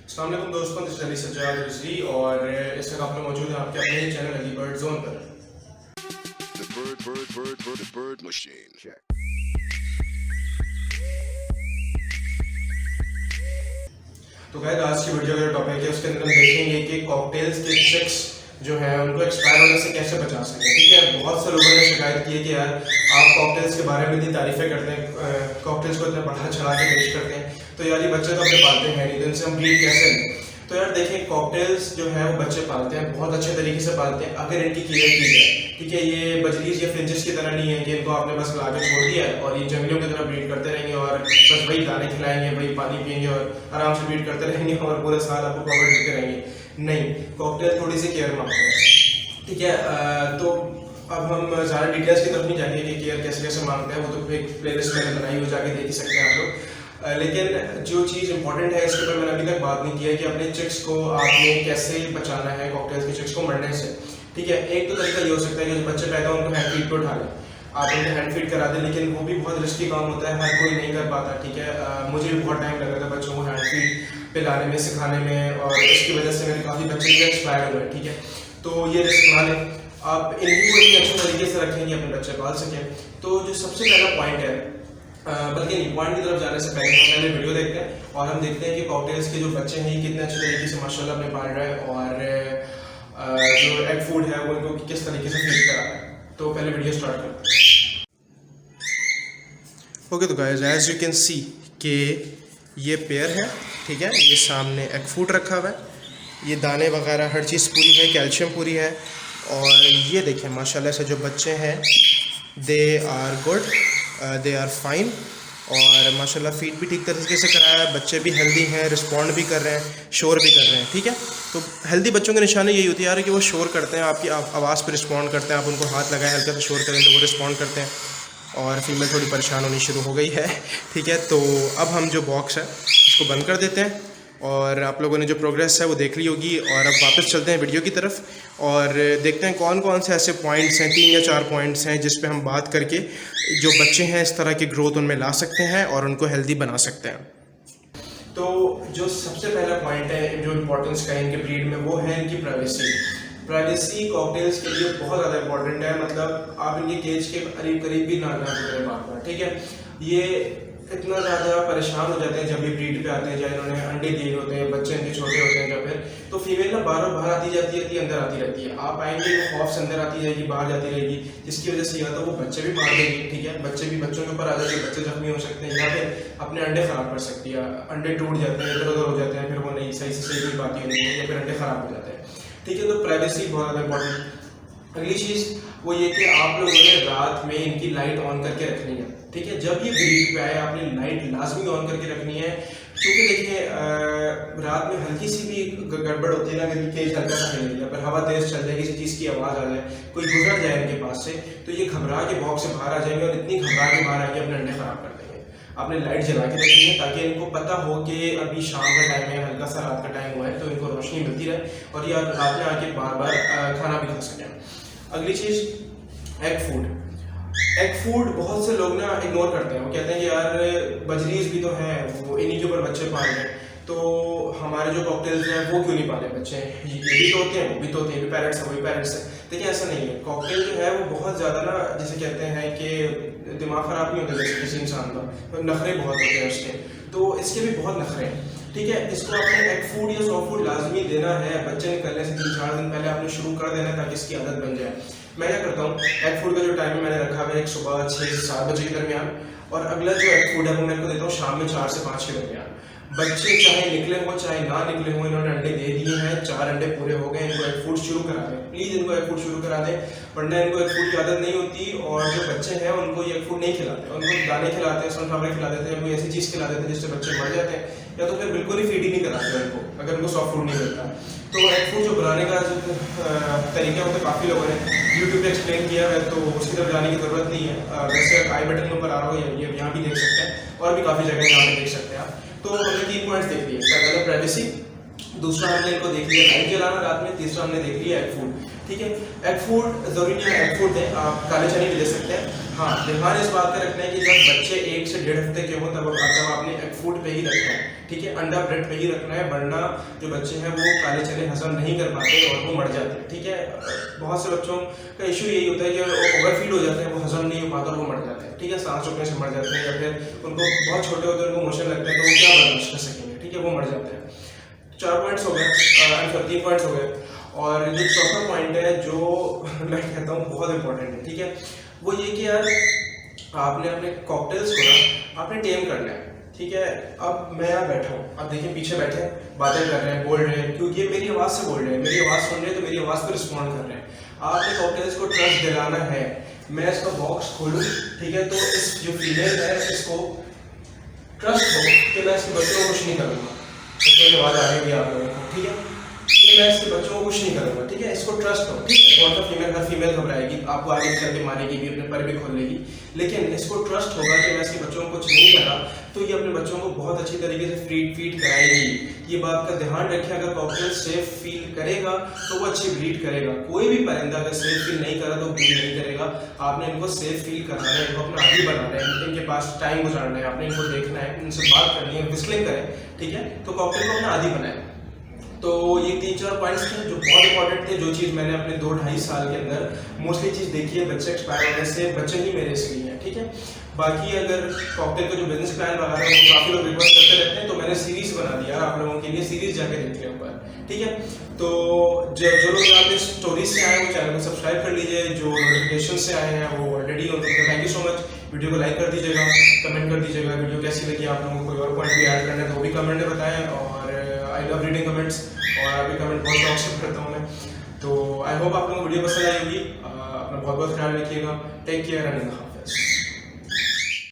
अस्सलाम वालेकुम दोस्तों, दिस अली सज्जाद रिजवी और इस वक्त आप लोग मौजूद हैं आपके अपने चैनल अली बर्ड जोन पर। The bird machine. Check. तो गाइस आज की वीडियो का जो टॉपिक है उसके अंदर हम देखेंगे कि कॉकटेल्स के चिक्स जो है उनको एक्सपायर होने से कैसे बचा सकें। ठीक है, बहुत से लोगों ने शिकायत की है कि यार आप कॉकटेल्स के बारे में इतनी तारीफें करते हैं, कॉकटेल्स को इतना बढ़ा चढ़ा के पेश करते हैं, तो यार ये बच्चे तो अपने पालते हैं नहीं, तो इनसे हम ब्रीड कैसे लें। तो यार देखिए, कॉकटेल्स जो है वो बच्चे पालते हैं, बहुत अच्छे तरीके से पालते हैं अगर इनकी केयर की जाए। ठीक है, ये बजरीज या फिंचेस की तरह नहीं है कि इनको आपने बस ला के छोड़ दिया है और ये जंगलियों की तरह ब्रीड करते रहेंगे और बस वही दाने खिलाएंगे, वही पानी पियेंगे और आराम से ब्रीड करते रहेंगे और पूरे साल आपको प्रॉफिट देते रहेंगे। नहीं, कॉकटेल थोड़ी सी केयर मांगते हैं। ठीक है, तो अब हम ज़्यादा डिटेल्स की तरफ नहीं जाएंगे कि केयर कैसे कैसे मांगते हैं, वो तो एक प्लेलिस्ट मैंने बनाई हो, जाके देख ही सकते हैं आप लोग। लेकिन जो चीज़ इंपॉर्टेंट है इसके ऊपर मैंने अभी तक बात नहीं की है कि अपने चिक्स को आपने कैसे बचाना है कॉकटेल्स के चिक्स को मरने से। ठीक है, एक तो तरीका ये हो सकता है कि जो बच्चे पैदा हो उनको हैंड फीड पे उठा लें, आप उनको हैंड फीड करा दें, लेकिन वो भी बहुत रिस्की काम होता है, हर कोई नहीं कर पाता। ठीक है, मुझे भी बहुत टाइम लगा था बच्चों को हैंड फीड पिलाने में, सिखाने में, और इसकी वजह से मेरे काफ़ी बच्चे भी एक्सपायर हुए। ठीक है, तो ये रिस्क ना लें, आप इनको इतने अच्छे तरीके से रखें कि अपने बच्चे पाल सकें। तो जो सबसे पहला पॉइंट है, बल्कि नहीं, पॉइंट की तरफ जाने से पहले हम पहले वीडियो देखते हैं और हम देखते हैं कि कॉकटेल्स के जो बच्चे हैं ये कितने अच्छे तरीके से माशाल्लाह अपने पाल रहे हैं और जो एग फूड है वो इनको किस तरीके से फीड करा रहा है। तो पहले वीडियो स्टार्ट करते हैं। ओके, तो guys as you can see कि ये पेयर है। ठीक है, ये सामने एग फूड रखा हुआ है, ये दाने वगैरह हर चीज़ पूरी है, कैल्शियम पूरी है, और ये देखें माशाल्लाह से जो बच्चे हैं they are good, they are fine, और माशाल्लाह फीड भी ठीक तरीके से कराया है, बच्चे भी हेल्दी हैं, रिस्पॉन्ड भी कर रहे हैं, शोर भी कर रहे हैं। ठीक है, तो हेल्दी बच्चों की निशानी यही होती है यार कि वो शोर करते हैं, आपकी आवाज़ पर रिस्पॉन्ड करते हैं, आप उनको हाथ लगाएं हल्का सा शोर करें तो वो रिस्पॉन्ड करते हैं। और फीमेल थोड़ी परेशान होनी शुरू हो गई है। ठीक है, तो अब हम जो बॉक्स है इसको बंद कर देते हैं और आप लोगों ने जो प्रोग्रेस है वो देख ली होगी, और अब वापस चलते हैं वीडियो की तरफ और देखते हैं कौन कौन से ऐसे पॉइंट्स हैं, 3 या 4 पॉइंट्स हैं जिस पे हम बात करके जो बच्चे हैं इस तरह की ग्रोथ उनमें ला सकते हैं और उनको हेल्दी बना सकते हैं। तो जो सबसे पहला पॉइंट है जो इम्पोर्टेंस का है इनके ब्रीड में, वो है इनकी प्राइवेसी। प्राइवेसी कॉकटेल्स के लिए बहुत ज़्यादा इंपॉर्टेंट है, मतलब आप इनके केज के करीब करीब भी ना गुजरे बार बार। ठीक है, ये इतना ज़्यादा परेशान हो जाते हैं जब भी ब्रीड पे आते हैं, चाहे इन्होंने अंडे दिए होते हैं, बच्चे इनके छोटे होते हैं, या फिर तो फीमेल ना बार बार आती जाती रहती है, अंदर आती रहती है, आप आएंगे वो खौफ से अंदर आती जाएगी, बाहर जाती रहेगी, जिसकी वजह से या तो वो बच्चे भी मार देगी। ठीक है, बच्चे भी बच्चों के ऊपर आ जाते हैं, बच्चे जख्मी हो सकते हैं, या फिर अपने अंडे ख़राब कर सकती है, अंडे टूट जाते हैं, इधर उधर हो जाते हैं, फिर वो नहीं सही से सही कोई बात ही नहीं है, या फिर अंडे ख़राब हो जाते हैं। ठीक है, तो प्राइवेसी बहुत ज़्यादा इंपॉर्टेंट। अगली चीज़ वो ये कि आप लोगों ने रात में इनकी लाइट ऑन करके रखनी है। ठीक है, जब ये ब्रीड पे आए आपने लाइट लाजमी ऑन करके रखनी है, क्योंकि देखिए रात में हल्की सी भी गड़बड़ होती है ना, अगर केज हल्का सा हिल गया, पर हवा तेज चल जाए, किसी चीज़ की आवाज़ आ जाए, कोई गुजर जाए इनके पास से, तो ये घबरा के बॉक्स से बाहर आ जाएंगे और इतनी घबरा के बाहर आके अपने अंडे ख़राब कर देंगे। आपने लाइट जला के रखनी है ताकि इनको पता हो कि अभी शाम का टाइम है, हल्का सा रात का टाइम हुआ है, तो इनको रोशनी मिलती रहे और ये रात में आके बार बार खाना भी खा सकें। अगली चीज़ एग फूड। एग फूड बहुत से लोग ना इग्नोर करते हैं, वो कहते हैं कि यार बजरीज भी तो हैं, वो इन्हीं के ऊपर बच्चे पाल रहे हैं, तो हमारे जो कॉकटेल्स हैं वो क्यों नहीं पाले बच्चे, ये भी तो होते हैं, वो भी तो होते हैं, पैरेट्स हैं, वही पैरेट्स हैं। देखिए ऐसा नहीं है, कॉकटेल जो है वो बहुत ज़्यादा ना, जैसे कहते हैं कि दिमाग ख़राब नहीं होता जैसे किसी इंसान का, तो नखरे बहुत होते हैं उसके, तो इसके भी बहुत नखरे हैं। ठीक है, इसको आपने एग फूड या सॉफ्ट फूड लाजमी देना है, बच्चे निकलने से 3-4 दिन पहले आपने शुरू कर देना है ताकि इसकी आदत बन जाए। मैं क्या करता हूँ, एग फूड का जो टाइम मैंने रखा है एक सुबह 6 से 7 बजे के दरमियान, और अगला जो एग फूड है वो मैं इनको देता हूँ शाम में 4 से 5 के दरमियान। बच्चे चाहे निकले हो चाहे ना निकले हो, इन्होंने अंडे दे दिए हैं, 4 अंडे पूरे हो गए, इनको एग फूड शुरू करा दें, प्लीज़ इनको एग फूड शुरू करा दें, वरना इनको एग फूड की आदत नहीं होती, और जो बच्चे हैं उनको ये एग फूड नहीं खिलाते, उनको दाने खिलाते हैं, सनफ्लावर खिला देते हैं, कोई ऐसी चीज़ खिला देते हैं जिससे बच्चे मर जाते हैं, या तो फिर बिल्कुल ही फीड ही नहीं कराते उनको अगर उनको सॉफ्ट फूड नहीं मिलता। तो एग फूड जो बनाने का जो तरीका है वो तो काफ़ी लोगों ने यूट्यूब पे एक्सप्लेन किया है, तो उसकी तरफ जाने की ज़रूरत नहीं है। वैसे आई बटन के ऊपर आ रहा हो, ये यहाँ भी देख सकते हैं, और भी काफ़ी जगह यहाँ पे देख सकते हैं आप। तो हमने 3 पॉइंट्स देख लिए, पहला प्राइवेसी, दूसरा हमने इनको देख लिया लाइट जलाना रात में, तीसरा हमने देख लिया एग फूड। ठीक है, एग फूड ज़रूरी नहीं है एग फूड दें, आप काले चने भी दे सकते हैं, हाँ, ध्यान इस बात का रखना है कि जब बच्चे 1 से 1.5 हफ्ते के हों तब आपने एग फूड पे ही रखना है, ठीक है, अंडा ब्रेड पे ही रखना है, वरना जो बच्चे हैं वो काले चने हजम नहीं कर पाते और वो मर जाते हैं, ठीक है। बहुत से बच्चों का इशू यही होता है कि ओवरफीड हो जाते हैं, वो हजम नहीं हो पाता और वो मर जाते हैं, ठीक है, सांस रोकने से मर जाते हैं, या फिर उनको बहुत छोटे होते हैं, उनको मोशन लगता है तो वो क्या बर्दाश्त कर सकेंगे, ठीक है, वो मर जाते हैं। 4 पॉइंट्स हो गए, 3 पॉइंट्स हो गए। और जो चौथा पॉइंट है जो मैं कहता हूँ बहुत इंपॉर्टेंट है, ठीक है, वो ये कि यार आपने अपने कॉकटेल्स को ना आपने टेम करना है, ठीक है। अब मैं यहाँ बैठा हूँ, अब देखिए पीछे बैठे हैं, बातें कर रहे हैं, बोल रहे हैं, क्योंकि ये मेरी आवाज़ से बोल रहे हैं, मेरी आवाज़ सुन रहे हैं तो मेरी आवाज़ पर रिस्पॉन्ड कर रहे हैं। आपने कॉकटेल्स को ट्रस्ट दिलाना है। मैं इसका बॉक्स खोलूँ, ठीक है, तो इस जो फीमेल है इसको ट्रस्ट हो कि मैं इसके बच्चों को कुछ नहीं करूँगा, तो आवाज़ आ रही है आप लोगों को, ठीक है, कि मैं इसके बच्चों को कुछ नहीं करूँगा, ठीक है, इसको ट्रस्ट हो, ठीक है। कौन सा फीमेल, हर फीमेल घबराएगी, आपको आगे करके मारेगी भी, अपने पर भी खोल लेगी, लेकिन इसको ट्रस्ट होगा कि मैं इसके बच्चों को कुछ नहीं करा, तो ये अपने बच्चों को बहुत अच्छी तरीके से फीड कराएगी। ये बात का ध्यान रखें, अगर कॉकटेल सेफ फील करेगा तो वो अच्छी ब्रीड करेगा। कोई भी परिंदा अगर सेफ फील नहीं करा तो ब्रीड नहीं करेगा। आपने इनको सेफ फील कराना है, इनको अपना आदी बनाना है, इनके पास टाइम गुजारना है, आपने इनको देखना है, इनसे बात करनी है, विस्लिंग करें, ठीक है, तो कॉकटेल को अपना आदी बनाए। तो ये 3-4 पॉइंट्स थे जो बहुत इंपॉर्टेंट थे, जो चीज़ मैंने अपने 2-2.5 साल के अंदर मोस्टली चीज़ देखी है बच्चे एक्सपायर होने से, बच्चे ही मेरे इसलिए हैं, ठीक है। बाकी अगर कॉकटेल का जो बिजनेस प्लान वगैरह है वो काफ़ी लोग रिक्वेस्ट करते रहते हैं, तो मैंने सीरीज़ बना दिया आप लोगों के लिए, सीरीज़ जाके देख लें ऊपर, ठीक है। तो जो लोग यहाँ पे स्टोरीज से आए वो चैनल को सब्सक्राइब कर लीजिए, जो नोटिफिकेशन से आए हैं वो ऑलरेडी, और thank you so much. Video को लाइक कर दीजिएगा, कमेंट कर दीजिएगा वीडियो कैसी लगी, आप लोगों को कोई और पॉइंट भी ऐड करना है तो वो भी कमेंट में बताएं। और आई लव रीडिंग कमेंट्स, और आपके कमेंट बहुत शौक से करता हूँ मैं। तो आई होप आप लोगों को वीडियो पसंद आई होगी। अपना बहुत बहुत ख्याल रखिएगा। टेक केयर एंड अल्लाह हाफ़िज़।